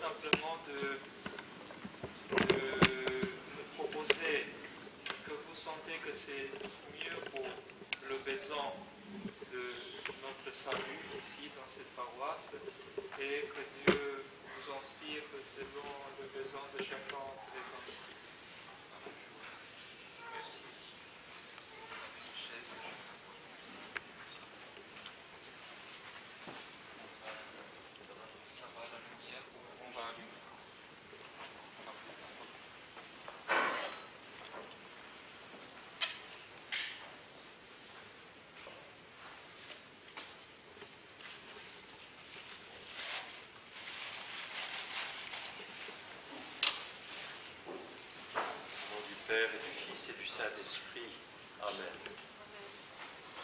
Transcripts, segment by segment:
simplement de me proposer ce que vous sentez que c'est mieux pour le besoin de notre salut ici dans cette paroisse et que Dieu vous inspire selon le besoin de chacun présent ici. Merci. Ça va la lumière ou on va allumer? Père et du Fils et du Saint-Esprit. Amen.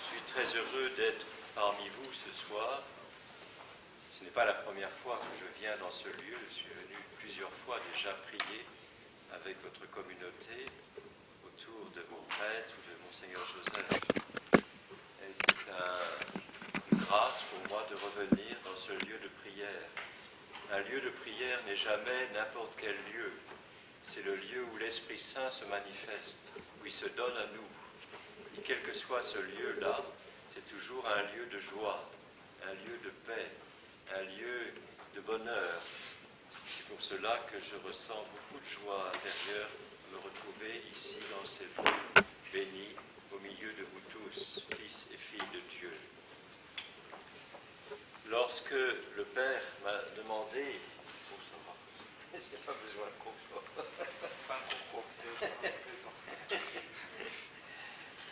Je suis très heureux d'être parmi vous ce soir. Ce n'est pas la première fois que je viens dans ce lieu. Je suis venu plusieurs fois déjà prier avec votre communauté autour de vos prêtres ou de Monseigneur Joseph. Et c'est une grâce pour moi de revenir dans ce lieu de prière. Un lieu de prière n'est jamais n'importe quel lieu. C'est le lieu où l'Esprit Saint se manifeste, où il se donne à nous. Et quel que soit ce lieu-là, c'est toujours un lieu de joie, un lieu de paix, un lieu de bonheur. C'est pour cela que je ressens beaucoup de joie intérieure à me retrouver ici dans ces lieux bénis, au milieu de vous tous, fils et filles de Dieu. Lorsque le Père m'a demandé... Il n'y a pas besoin de confort. Pas trop, c'est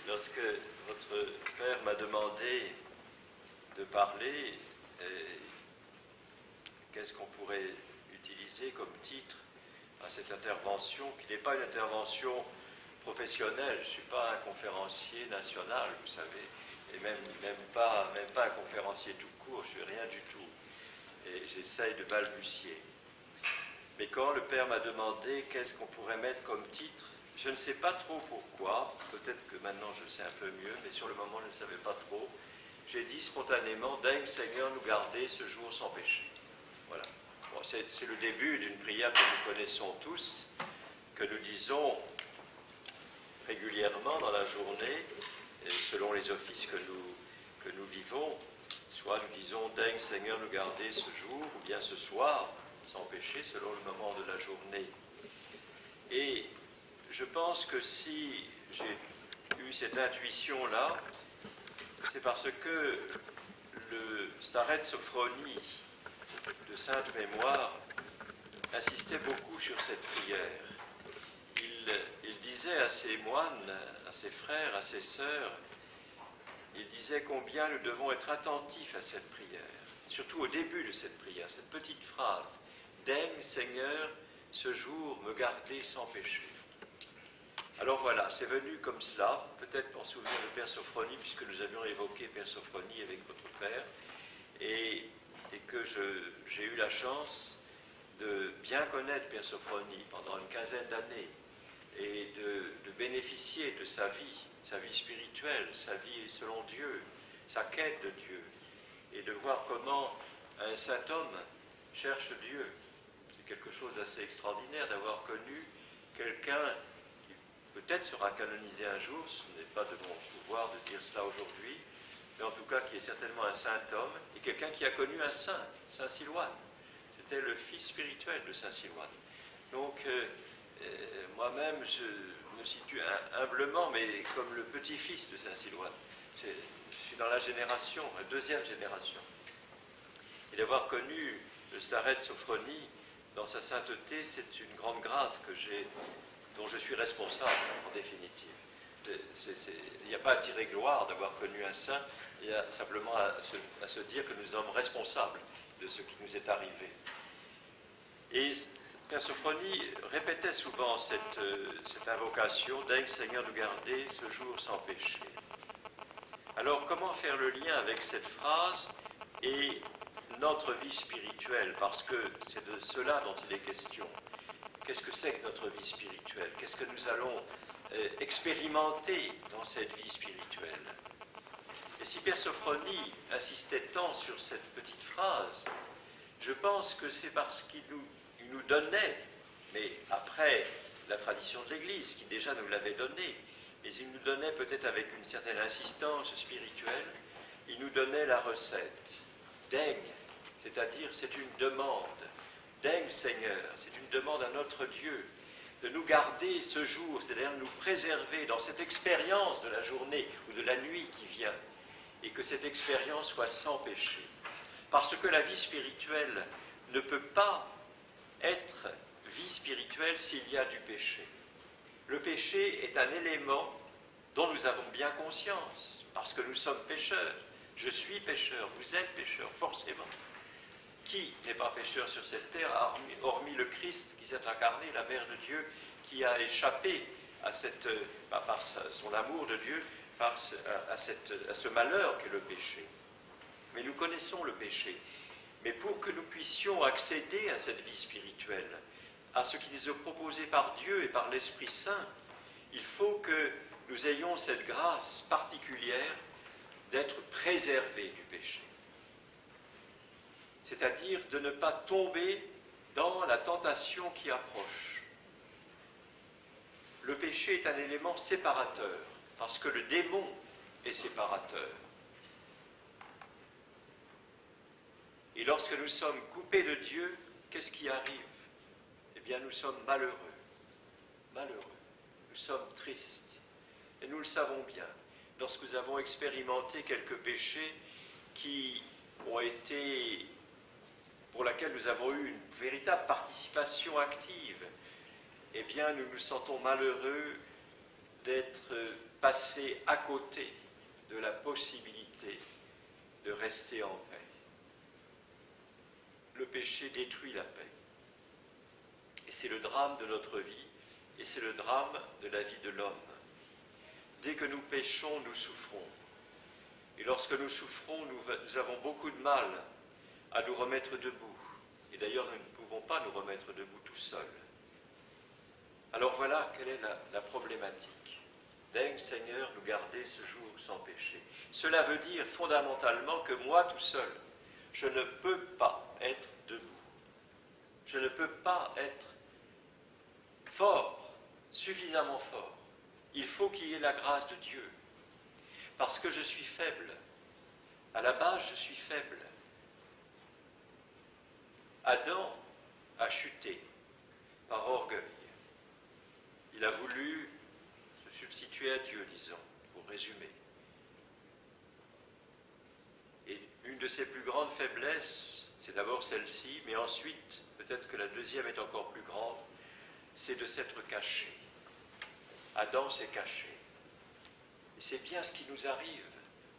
Lorsque votre Père m'a demandé de parler, qu'est-ce qu'on pourrait utiliser comme titre à cette intervention, qui n'est pas une intervention professionnelle. Je ne suis pas un conférencier national, vous savez, et même pas un conférencier tout court, je ne suis rien du tout. Et j'essaye de balbutier. Mais quand le Père m'a demandé qu'est-ce qu'on pourrait mettre comme titre, je ne sais pas trop pourquoi, peut-être que maintenant je sais un peu mieux, mais sur le moment je ne savais pas trop. J'ai dit spontanément, daigne Seigneur nous garder ce jour sans péché. Voilà. Bon, c'est le début d'une prière que nous connaissons tous, que nous disons régulièrement dans la journée, et selon les offices que nous vivons. Soit nous disons, daigne Seigneur nous garder ce jour, ou bien ce soir, sans péché, selon le moment de la journée. Et je pense que si j'ai eu cette intuition-là, c'est parce que le Starets Sophronie de Sainte Mémoire insistait beaucoup sur cette prière. Il disait à ses moines, à ses frères, à ses sœurs, il disait combien nous devons être attentifs à cette prière, surtout au début de cette prière, cette petite phrase. Daigne, Seigneur, ce jour me garder sans péché. Alors voilà, c'est venu comme cela, peut-être pour souvenir de Père Sophronie, puisque nous avions évoqué Père Sophronie avec votre Père, et que j'ai eu la chance de bien connaître Père Sophronie pendant une quinzaine d'années, et de bénéficier de sa vie spirituelle, sa vie selon Dieu, sa quête de Dieu, et de voir comment un saint homme cherche Dieu. Quelque chose d'assez extraordinaire d'avoir connu quelqu'un qui peut-être sera canonisé un jour, ce n'est pas de mon pouvoir de dire cela aujourd'hui, mais en tout cas qui est certainement un saint homme, et quelqu'un qui a connu un saint, Saint Silouane. C'était le fils spirituel de Saint Silouane. Donc, moi-même, je me situe humblement, mais comme le petit-fils de Saint Silouane. Je suis dans la génération, la deuxième génération. Et d'avoir connu le Starets Sophronie, dans sa sainteté, c'est une grande grâce dont je suis responsable, en définitive. Il n'y a pas à tirer gloire d'avoir connu un saint, il y a simplement à se dire que nous sommes responsables de ce qui nous est arrivé. Et Père Sophronie répétait souvent cette invocation, « Daigne Seigneur nous garder ce jour sans péché ». Alors, comment faire le lien avec cette phrase et notre vie spirituelle, parce que c'est de cela dont il est question. Qu'est-ce que c'est que notre vie spirituelle? Qu'est-ce que nous allons expérimenter dans cette vie spirituelle? Et si Père Sophronie insistait tant sur cette petite phrase, Je pense que c'est parce qu'il nous donnait, mais après la tradition de l'Église, qui déjà nous l'avait donné, mais il nous donnait peut-être avec une certaine insistance spirituelle, il nous donnait la recette. Daigne, c'est-à-dire c'est une demande. Daigne Seigneur, c'est une demande à notre Dieu de nous garder ce jour, c'est-à-dire de nous préserver dans cette expérience de la journée ou de la nuit qui vient, et que cette expérience soit sans péché. Parce que la vie spirituelle ne peut pas être vie spirituelle s'il y a du péché. Le péché est un élément dont nous avons bien conscience, parce que nous sommes pécheurs. Je suis pécheur, vous êtes pécheur, forcément. Qui n'est pas pécheur sur cette terre, hormis le Christ qui s'est incarné, la Mère de Dieu, qui a échappé à par son amour de Dieu, à ce malheur qu'est le péché. Mais nous connaissons le péché. Mais pour que nous puissions accéder à cette vie spirituelle, à ce qui nous est proposé par Dieu et par l'Esprit Saint, il faut que nous ayons cette grâce particulière d'être préservés du péché. C'est-à-dire de ne pas tomber dans la tentation qui approche. Le péché est un élément séparateur, parce que le démon est séparateur. Et lorsque nous sommes coupés de Dieu, qu'est-ce qui arrive? Eh bien, nous sommes malheureux. Malheureux. Nous sommes tristes. Et nous le savons bien. Lorsque nous avons expérimenté quelques péchés pour lesquels nous avons eu une véritable participation active, eh bien, nous nous sentons malheureux d'être passés à côté de la possibilité de rester en paix. Le péché détruit la paix. Et c'est le drame de notre vie, et c'est le drame de la vie de l'homme. Dès que nous péchons, nous souffrons. Et lorsque nous souffrons, nous avons beaucoup de mal à nous remettre debout. Et d'ailleurs, nous ne pouvons pas nous remettre debout tout seuls. Alors voilà quelle est la problématique. Daigne, Seigneur, nous garder ce jour sans péché. Cela veut dire fondamentalement que moi tout seul, je ne peux pas être debout. Je ne peux pas être fort, suffisamment fort. Il faut qu'il y ait la grâce de Dieu. Parce que je suis faible. À la base, je suis faible. Adam a chuté par orgueil. Il a voulu se substituer à Dieu, disons, pour résumer. Et une de ses plus grandes faiblesses, c'est d'abord celle-ci, mais ensuite, peut-être que la deuxième est encore plus grande, c'est de s'être caché. Adam s'est caché. Et c'est bien ce qui nous arrive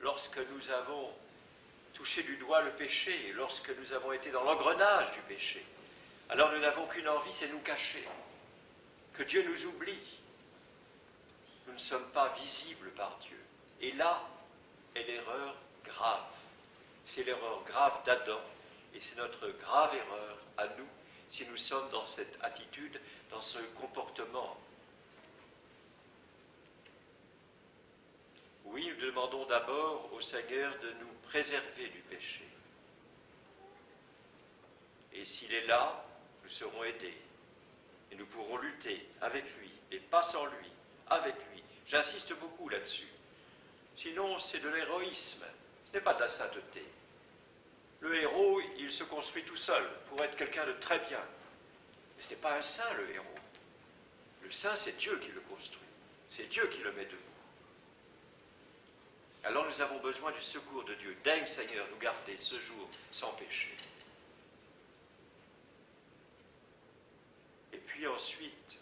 lorsque nous avons touché du doigt le péché, lorsque nous avons été dans l'engrenage du péché. Alors nous n'avons qu'une envie, c'est nous cacher. Que Dieu nous oublie. Nous ne sommes pas visibles par Dieu. Et là est l'erreur grave. C'est l'erreur grave d'Adam, et c'est notre grave erreur à nous, si nous sommes dans cette attitude, dans ce comportement. Oui, nous demandons d'abord au Seigneur de nous préserver du péché. Et s'il est là, nous serons aidés. Et nous pourrons lutter avec lui, et pas sans lui, avec lui. J'insiste beaucoup là-dessus. Sinon, c'est de l'héroïsme, ce n'est pas de la sainteté. Le héros, il se construit tout seul pour être quelqu'un de très bien. Mais ce n'est pas un saint, le héros. Le saint, c'est Dieu qui le construit. C'est Dieu qui le met debout. Alors nous avons besoin du secours de Dieu. Daigne, Seigneur, nous garder ce jour sans péché. Et puis ensuite,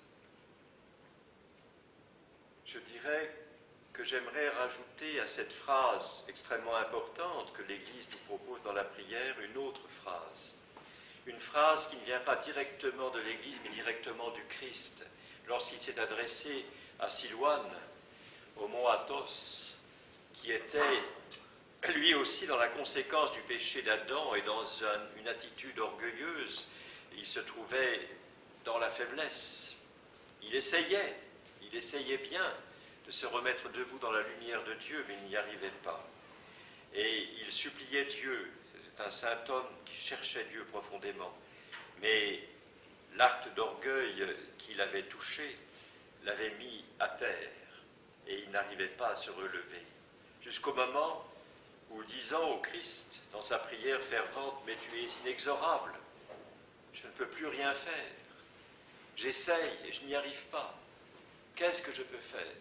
je dirais que j'aimerais rajouter à cette phrase extrêmement importante que l'Église nous propose dans la prière, une autre phrase. Une phrase qui ne vient pas directement de l'Église, mais directement du Christ. Lorsqu'il s'est adressé à Siloane, au mont Athos, qui était lui aussi dans la conséquence du péché d'Adam et dans une attitude orgueilleuse, il se trouvait dans la faiblesse. Il essayait bien de se remettre debout dans la lumière de Dieu, mais il n'y arrivait pas. Et il suppliait Dieu, C'est un saint homme qui cherchait Dieu profondément. Mais l'acte d'orgueil qu'il avait touché l'avait mis à terre et il n'arrivait pas à se relever. Jusqu'au moment où, disant au Christ dans sa prière fervente, « Mais tu es inexorable, je ne peux plus rien faire. J'essaye et je n'y arrive pas. Qu'est-ce que je peux faire ?»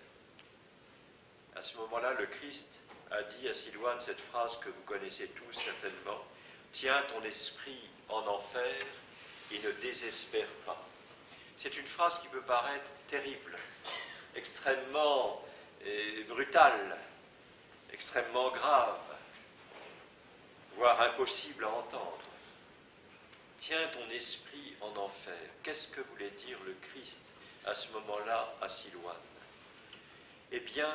À ce moment-là, le Christ a dit à Silouane cette phrase que vous connaissez tous certainement, « Tiens ton esprit en enfer et ne désespère pas. » C'est une phrase qui peut paraître terrible, extrêmement brutale, extrêmement grave, voire impossible à entendre. Tiens ton esprit en enfer. Qu'est-ce que voulait dire le Christ à ce moment-là à Silouane? Eh bien,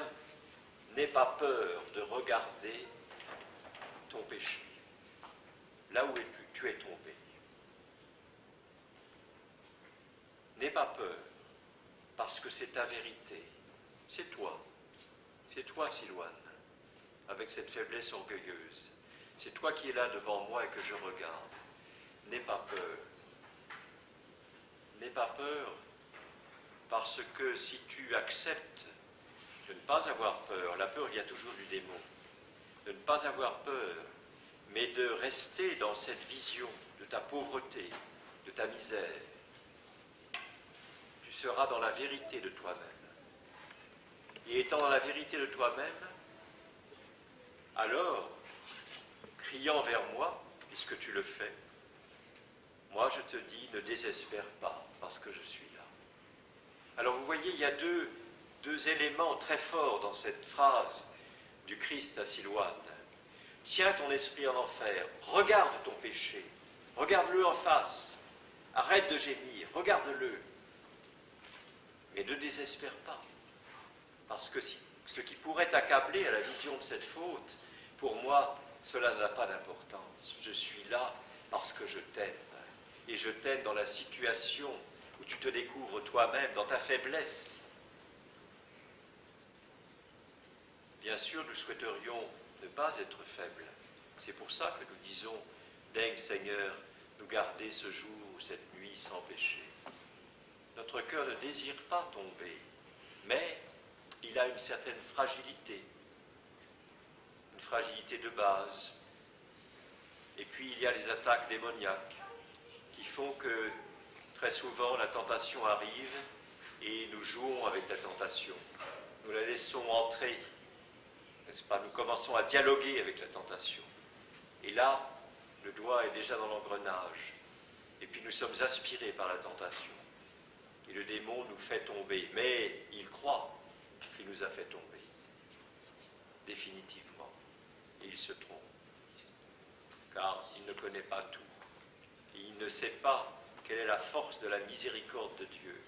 n'aie pas peur de regarder ton péché, là où tu es tombé. N'aie pas peur, parce que c'est ta vérité. C'est toi, Silouane, avec cette faiblesse orgueilleuse. C'est toi qui es là devant moi et que je regarde. N'aie pas peur. N'aie pas peur, parce que si tu acceptes de ne pas avoir peur, la peur vient toujours du démon, de ne pas avoir peur, mais de rester dans cette vision de ta pauvreté, de ta misère, tu seras dans la vérité de toi-même. Et étant dans la vérité de toi-même, alors, criant vers moi, puisque tu le fais, moi je te dis, ne désespère pas, parce que je suis là. Alors vous voyez, il y a deux éléments très forts dans cette phrase du Christ à Silouane. Tiens ton esprit en enfer, regarde ton péché, regarde-le en face, arrête de gémir, regarde-le. Mais ne désespère pas, parce que ce qui pourrait t'accabler à la vision de cette faute, pour moi, cela n'a pas d'importance. Je suis là parce que je t'aime. Et je t'aime dans la situation où tu te découvres toi-même, dans ta faiblesse. Bien sûr, nous souhaiterions ne pas être faibles. C'est pour ça que nous disons, daigne Seigneur, nous garder ce jour, cette nuit sans péché. Notre cœur ne désire pas tomber, mais il a une certaine fragilité de base. Et puis il y a les attaques démoniaques qui font que très souvent la tentation arrive et nous jouons avec la tentation. Nous la laissons entrer, n'est-ce pas? Nous commençons à dialoguer avec la tentation. Et là, le doigt est déjà dans l'engrenage. Et puis nous sommes aspirés par la tentation. Et le démon nous fait tomber. Mais il croit qu'il nous a fait tomber. Définitivement. Et il se trompe. Car il ne connaît pas tout. Et il ne sait pas quelle est la force de la miséricorde de Dieu.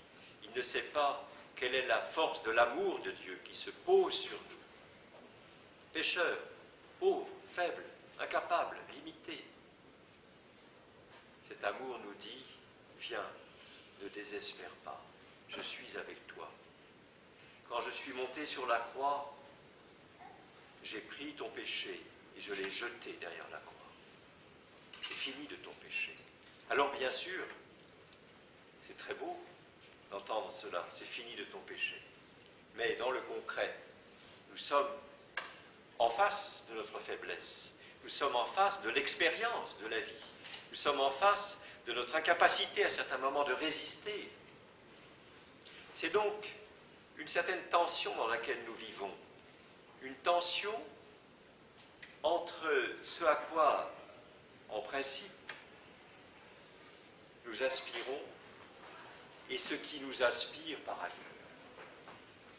Il ne sait pas quelle est la force de l'amour de Dieu qui se pose sur nous. Pécheurs, pauvres, faibles, incapables, limités. Cet amour nous dit, viens, ne désespère pas, je suis avec toi. Quand je suis monté sur la croix, j'ai pris ton péché et je l'ai jeté derrière la croix. C'est fini de ton péché. Alors bien sûr, c'est très beau d'entendre cela, c'est fini de ton péché. Mais dans le concret, nous sommes en face de notre faiblesse. Nous sommes en face de l'expérience de la vie. Nous sommes en face de notre incapacité à certains moments de résister. C'est donc une certaine tension dans laquelle nous vivons. Une tension entre ce à quoi, en principe, nous aspirons et ce qui nous aspire par ailleurs.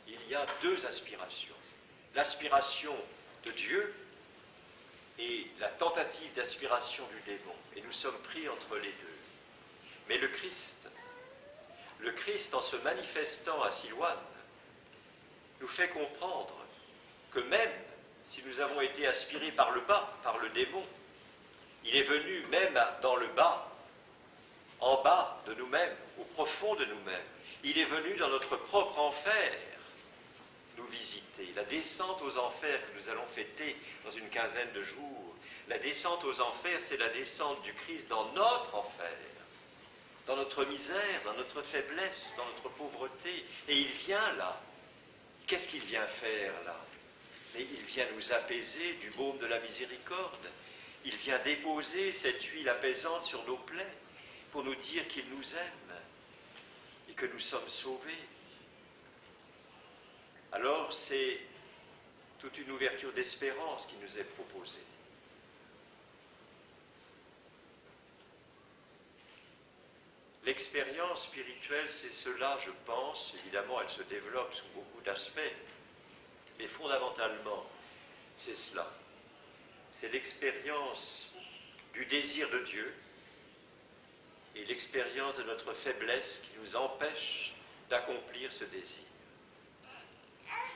Il y a deux aspirations. L'aspiration de Dieu et la tentative d'aspiration du démon. Et nous sommes pris entre les deux. Mais le Christ, en se manifestant à Silouane, nous fait comprendre que même si nous avons été aspirés par le bas, par le démon, il est venu même dans le bas, en bas de nous-mêmes, au profond de nous-mêmes. Il est venu dans notre propre enfer nous visiter. La descente aux enfers que nous allons fêter dans une quinzaine de jours La descente aux enfers, c'est la descente du Christ dans notre enfer, dans notre misère, dans notre faiblesse, dans notre pauvreté. Et il vient là. Qu'est-ce qu'il vient faire là? Mais il vient nous apaiser du baume de la miséricorde. Il vient déposer cette huile apaisante sur nos plaies pour nous dire qu'il nous aime et que nous sommes sauvés. Alors c'est toute une ouverture d'espérance qui nous est proposée. L'expérience spirituelle, c'est cela, je pense. Évidemment, elle se développe sous beaucoup d'aspects, mais fondamentalement, c'est cela. C'est l'expérience du désir de Dieu et l'expérience de notre faiblesse qui nous empêche d'accomplir ce désir.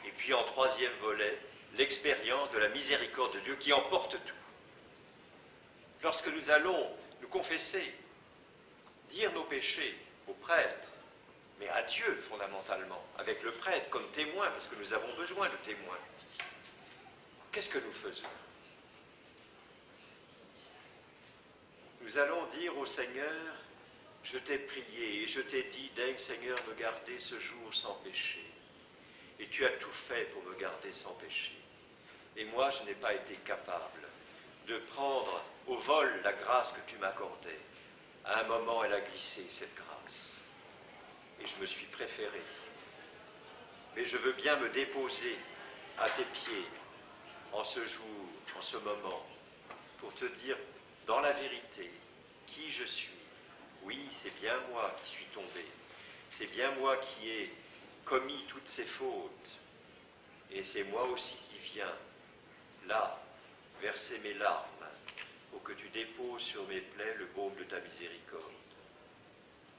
Et puis en troisième volet, l'expérience de la miséricorde de Dieu qui emporte tout. Lorsque nous allons nous confesser, dire nos péchés au prêtre, mais à Dieu fondamentalement, avec le prêtre comme témoin, parce que nous avons besoin de témoins, qu'est-ce que nous faisons? Nous allons dire au Seigneur, je t'ai prié et je t'ai dit, daigne Seigneur me garder ce jour sans péché. Et tu as tout fait pour me garder sans péché. Et moi, je n'ai pas été capable de prendre au vol la grâce que tu m'accordais. À un moment, elle a glissé, cette grâce. Et je me suis préféré. Mais je veux bien me déposer à tes pieds en ce jour, en ce moment, pour te dire dans la vérité qui je suis. Oui, c'est bien moi qui suis tombé. C'est bien moi qui ai commis toutes ces fautes. Et c'est moi aussi qui viens, là, verser mes larmes pour que tu déposes sur mes plaies le baume de ta miséricorde.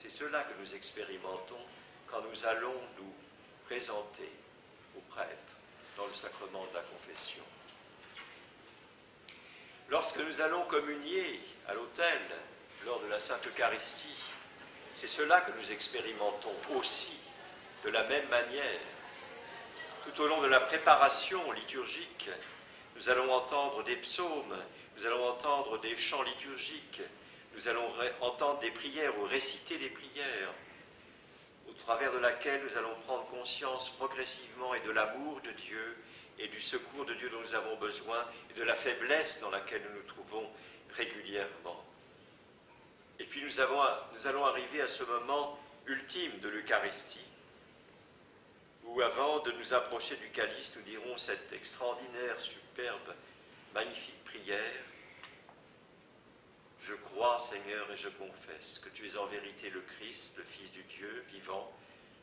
C'est cela que nous expérimentons quand nous allons nous présenter au prêtre dans le sacrement de la confession. Lorsque nous allons communier à l'autel lors de la Sainte Eucharistie, c'est cela que nous expérimentons aussi de la même manière. Tout au long de la préparation liturgique, nous allons entendre des psaumes, nous allons entendre des chants liturgiques, nous allons entendre des prières ou réciter des prières, au travers de laquelle nous allons prendre conscience progressivement et de l'amour de Dieu et du secours de Dieu dont nous avons besoin et de la faiblesse dans laquelle nous nous trouvons régulièrement. Et puis nous allons arriver à ce moment ultime de l'Eucharistie, où avant de nous approcher du calice, nous dirons cette extraordinaire, superbe, magnifique prière. Je crois, Seigneur, et je confesse que tu es en vérité le Christ, le Fils du Dieu vivant,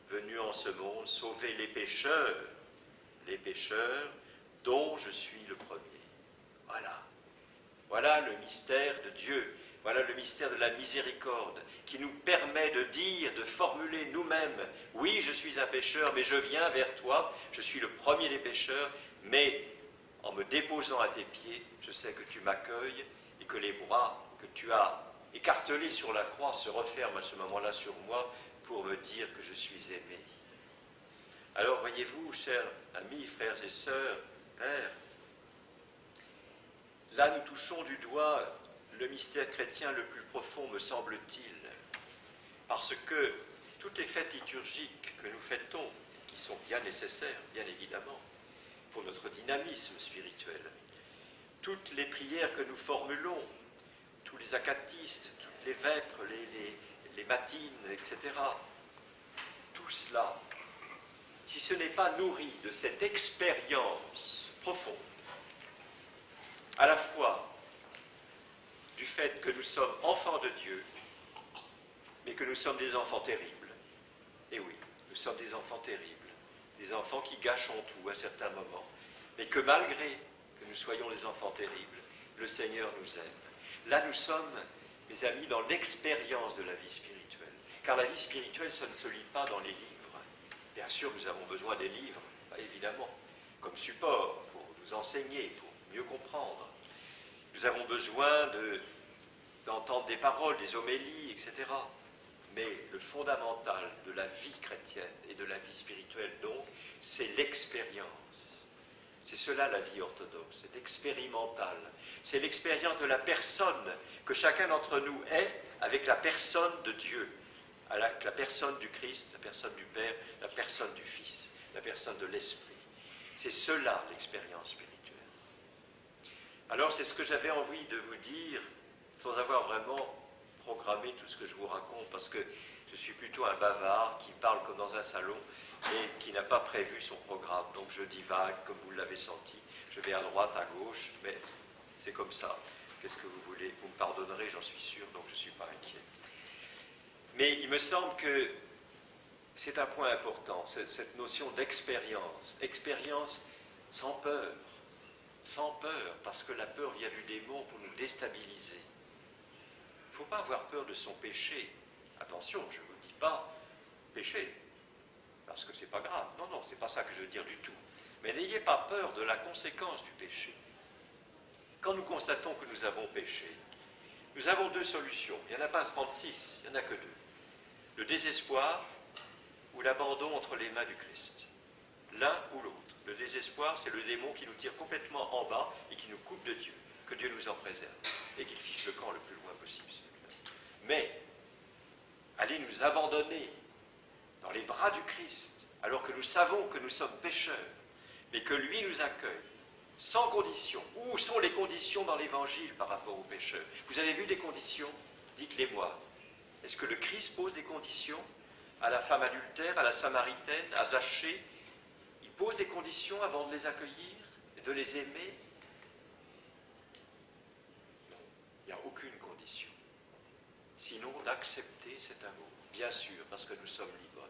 venu en ce monde sauver les pécheurs dont je suis le premier. Voilà. Voilà le mystère de Dieu. Voilà le mystère de la miséricorde qui nous permet de dire, de formuler nous-mêmes, oui, je suis un pécheur, mais je viens vers toi, je suis le premier des pécheurs, mais en me déposant à tes pieds, je sais que tu m'accueilles et que les bras que tu as écartelés sur la croix se referment à ce moment-là sur moi pour me dire que je suis aimé. Alors voyez-vous, chers amis, frères et sœurs, pères, là nous touchons du doigt le mystère chrétien le plus profond, me semble-t-il, parce que toutes les fêtes liturgiques que nous fêtons, qui sont bien nécessaires, bien évidemment, pour notre dynamisme spirituel, toutes les prières que nous formulons, tous les acatistes, toutes les vêpres, les matines, etc., tout cela, si ce n'est pas nourri de cette expérience profonde, à la fois du fait que nous sommes enfants de Dieu, mais que nous sommes des enfants terribles. Et oui, nous sommes des enfants terribles, des enfants qui gâchons tout à certains moments, mais que malgré que nous soyons des enfants terribles, le Seigneur nous aime. Là, nous sommes, mes amis, dans l'expérience de la vie spirituelle. Car la vie spirituelle, ça ne se lit pas dans les livres. Bien sûr, nous avons besoin des livres, évidemment, comme support pour nous enseigner, pour mieux comprendre. Nous avons besoin d'entendre des paroles, des homélies, etc. Mais le fondamental de la vie chrétienne et de la vie spirituelle, donc, c'est l'expérience. C'est cela la vie orthodoxe, c'est expérimental. C'est l'expérience de la personne que chacun d'entre nous est avec la personne de Dieu, avec la personne du Christ, la personne du Père, la personne du Fils, la personne de l'Esprit. C'est cela l'expérience spirituelle. Alors c'est ce que j'avais envie de vous dire, sans avoir vraiment programmé tout ce que je vous raconte, parce que je suis plutôt un bavard qui parle comme dans un salon et qui n'a pas prévu son programme. Donc je divague, comme vous l'avez senti. Je vais à droite, à gauche, mais c'est comme ça. Qu'est-ce que vous voulez? Vous me pardonnerez, j'en suis sûr, donc je ne suis pas inquiet. Mais il me semble que c'est un point important, cette notion d'expérience. Expérience sans peur, parce que la peur vient du démon pour nous déstabiliser. Il ne faut pas avoir peur de son péché. Attention, je ne vous dis pas péché, parce que ce n'est pas grave. Non, non, ce n'est pas ça que je veux dire du tout. Mais n'ayez pas peur de la conséquence du péché. Quand nous constatons que nous avons péché, nous avons deux solutions. Il n'y en a pas 36, il n'y en a que deux. Le désespoir ou l'abandon entre les mains du Christ. L'un ou l'autre. Le désespoir, c'est le démon qui nous tire complètement en bas et qui nous coupe de Dieu. Que Dieu nous en préserve et qu'il fiche le camp le plus loin possible. Mais, allez nous abandonner dans les bras du Christ, alors que nous savons que nous sommes pécheurs, mais que lui nous accueille, sans condition. Où sont les conditions dans l'Évangile par rapport aux pécheurs? Vous avez vu des conditions? Dites-les-moi. Est-ce que le Christ pose des conditions à la femme adultère, à la Samaritaine, à Zachée? Il pose des conditions avant de les accueillir et de les aimer? Non, il n'y a aucune condition. Sinon d'accepter cet amour, bien sûr, parce que nous sommes libres.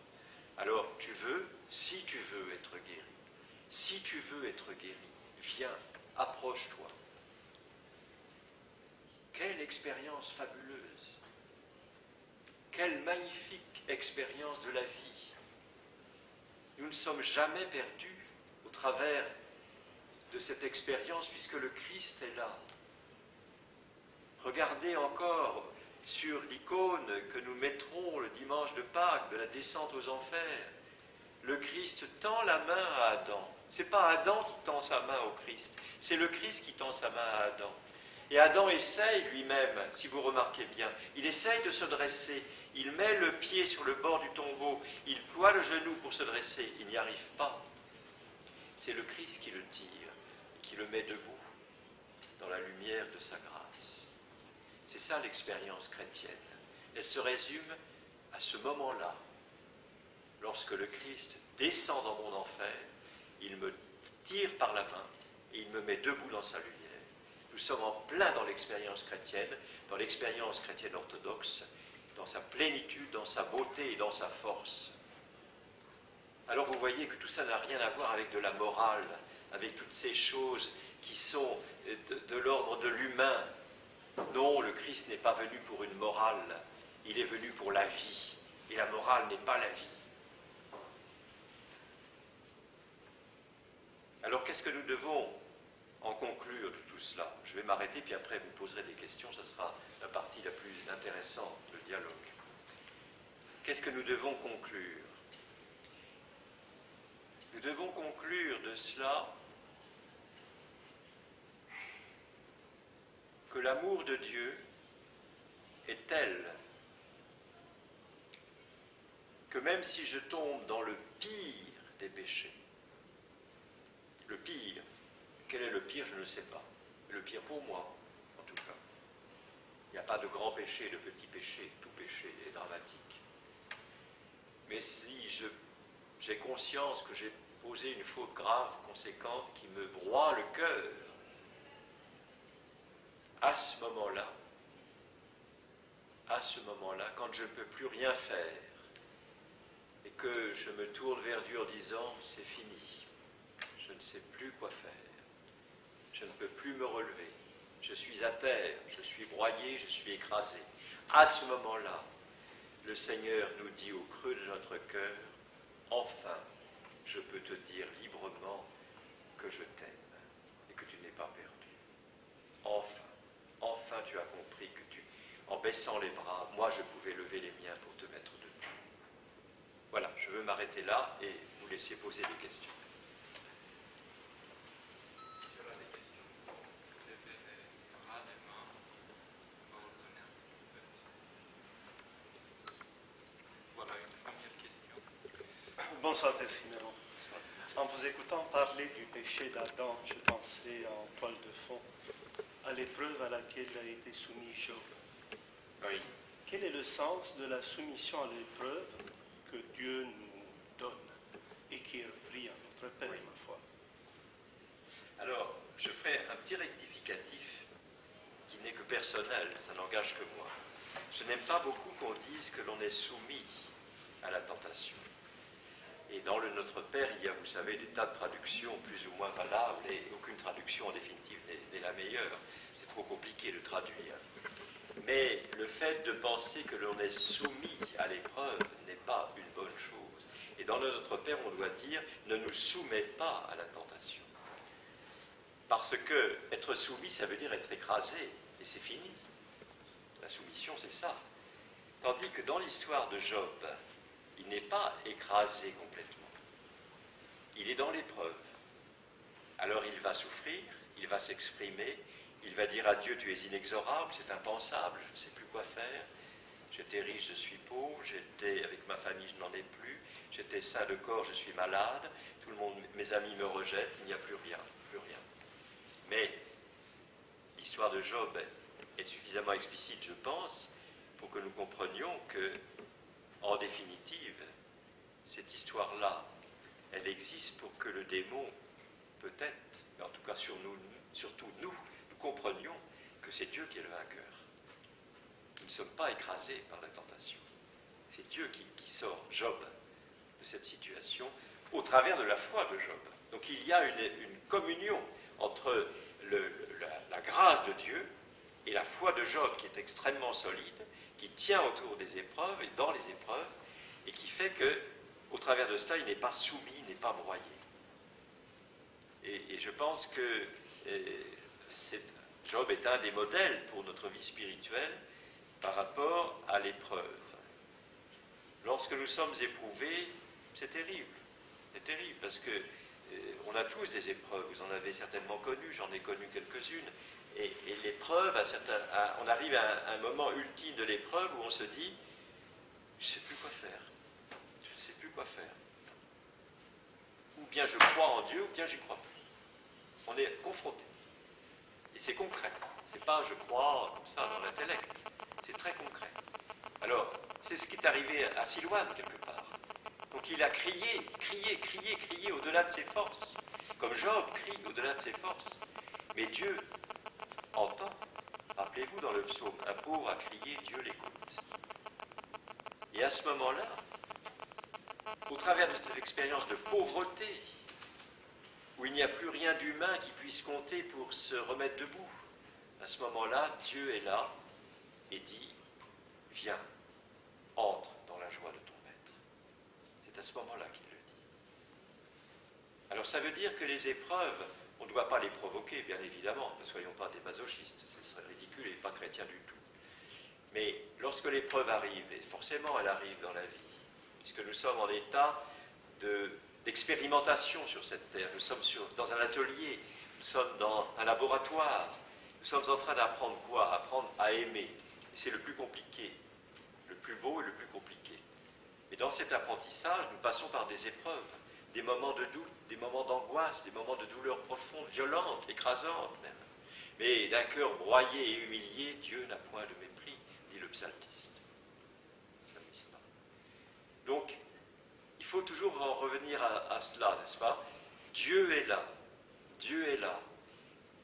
Alors, tu veux, si tu veux être guéri, si tu veux être guéri, viens, approche-toi. Quelle expérience fabuleuse! Quelle magnifique expérience de la vie! Nous ne sommes jamais perdus au travers de cette expérience puisque le Christ est là. Regardez encore sur l'icône que nous mettrons le dimanche de Pâques de la descente aux enfers. Le Christ tend la main à Adam. Ce n'est pas Adam qui tend sa main au Christ, c'est le Christ qui tend sa main à Adam. Et Adam essaye lui-même, si vous remarquez bien, il essaye de se dresser, il met le pied sur le bord du tombeau, il ploie le genou pour se dresser, il n'y arrive pas. C'est le Christ qui le tire, qui le met debout dans la lumière de sa grâce. C'est ça l'expérience chrétienne. Elle se résume à ce moment-là. Lorsque le Christ descend dans mon enfer, il me tire par la main et il me met debout dans sa lumière. Nous sommes en plein dans l'expérience chrétienne orthodoxe, dans sa plénitude, dans sa beauté et dans sa force. Alors vous voyez que tout ça n'a rien à voir avec de la morale, avec toutes ces choses qui sont de l'ordre de l'humain. Non, le Christ n'est pas venu pour une morale, il est venu pour la vie. Et la morale n'est pas la vie. Alors qu'est-ce que nous devons en conclure de tout cela? Je vais m'arrêter, puis après vous poserez des questions, ce sera la partie la plus intéressante, le dialogue. Qu'est-ce que nous devons conclure? Nous devons conclure de cela que l'amour de Dieu est tel que même si je tombe dans le pire des péchés, le pire, quel est le pire, je ne sais pas. Le pire pour moi, en tout cas. Il n'y a pas de grand péché, de petit péché, tout péché est dramatique. Mais si j'ai conscience que j'ai posé une faute grave, conséquente, qui me broie le cœur, à ce moment-là, quand je ne peux plus rien faire, et que je me tourne vers Dieu en disant, c'est fini, je ne sais plus quoi faire, je ne peux plus me relever, je suis à terre, je suis broyé, je suis écrasé. À ce moment-là, le Seigneur nous dit au creux de notre cœur, enfin, je peux te dire librement que je t'aime et que tu n'es pas perdu. Enfin tu as compris que en baissant les bras, moi je pouvais lever les miens pour te mettre debout. Voilà, je veux m'arrêter là et vous laisser poser des questions. Bonsoir, Père Siméon. En vous écoutant parler du péché d'Adam, je pensais en toile de fond à l'épreuve à laquelle a été soumis Job. Oui. Quel est le sens de la soumission à l'épreuve que Dieu nous donne et qui est repris à notre Père, Oui. ma foi? Alors, je ferai un petit rectificatif qui n'est que personnel, ça n'engage que moi. Je n'aime pas beaucoup qu'on dise que l'on est soumis à la tentation. Et dans le Notre Père, il y a, vous savez, des tas de traductions plus ou moins valables, et aucune traduction en définitive n'est la meilleure. C'est trop compliqué de traduire. Mais le fait de penser que l'on est soumis à l'épreuve n'est pas une bonne chose. Et dans le Notre Père, on doit dire « ne nous soumets pas à la tentation ». Parce que être soumis, ça veut dire être écrasé, et c'est fini. La soumission, c'est ça. Tandis que dans l'histoire de Job, il n'est pas écrasé complètement. Il est dans l'épreuve. Alors il va souffrir, il va s'exprimer, il va dire à Dieu, tu es inexorable, c'est impensable, je ne sais plus quoi faire. J'étais riche, je suis pauvre, j'étais avec ma famille, je n'en ai plus, j'étais sain de corps, je suis malade, tout le monde, mes amis me rejettent, il n'y a plus rien, plus rien. Mais l'histoire de Job est suffisamment explicite, je pense, pour que nous comprenions que, en définitive, cette histoire-là, elle existe pour que le démon, peut-être, mais en tout cas surtout nous comprenions que c'est Dieu qui est le vainqueur. Nous ne sommes pas écrasés par la tentation. C'est Dieu qui sort Job de cette situation au travers de la foi de Job. Donc il y a une communion entre la grâce de Dieu et la foi de Job qui est extrêmement solide, qui tient autour des épreuves et dans les épreuves, et qui fait que, au travers de cela, il n'est pas soumis, il n'est pas broyé. Et je pense que Job est un des modèles pour notre vie spirituelle par rapport à l'épreuve. Lorsque nous sommes éprouvés, c'est terrible. C'est terrible parce que on a tous des épreuves. Vous en avez certainement connu, j'en ai connu quelques-unes. Et l'épreuve, on arrive à un moment ultime de l'épreuve où on se dit « je ne sais plus quoi faire. Je ne sais plus quoi faire. » Ou bien je crois en Dieu, ou bien j'y crois plus. On est confronté. Et c'est concret. C'est pas je crois comme ça dans l'intellect. C'est très concret. Alors, c'est ce qui est arrivé à Silouane, quelque part. Donc il a crié, crié, crié, crié au-delà de ses forces. Comme Job crie au-delà de ses forces. Mais Dieu entend. Rappelez-vous dans le psaume, un pauvre a crié, Dieu l'écoute. Et à ce moment-là, au travers de cette expérience de pauvreté, où il n'y a plus rien d'humain qui puisse compter pour se remettre debout, à ce moment-là, Dieu est là et dit, viens, entre dans la joie de ton maître. C'est à ce moment-là qu'il le dit. Alors ça veut dire que les épreuves, on ne doit pas les provoquer, bien évidemment, ne soyons pas des masochistes, ce serait ridicule et pas chrétien du tout. Mais lorsque l'épreuve arrive, et forcément elle arrive dans la vie, puisque nous sommes en état d'expérimentation sur cette terre, nous sommes dans un atelier, nous sommes dans un laboratoire, nous sommes en train d'apprendre quoi? Apprendre à aimer. Et c'est le plus compliqué, le plus beau et le plus compliqué. Mais dans cet apprentissage, nous passons par des épreuves, des moments de doute, des moments d'angoisse, des moments de douleur profonde, violente, écrasante même. Mais d'un cœur broyé et humilié, Dieu n'a point de mépris, dit le psalmiste. Donc, il faut toujours en revenir à cela, n'est-ce pas? Dieu est là. Dieu est là.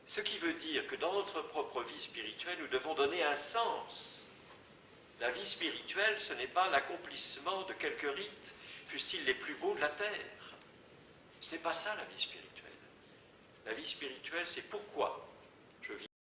Ce qui veut dire que dans notre propre vie spirituelle, nous devons donner un sens. La vie spirituelle, ce n'est pas l'accomplissement de quelques rites, fussent-ils les plus beaux de la terre. Ce n'est pas ça la vie spirituelle. La vie spirituelle, c'est pourquoi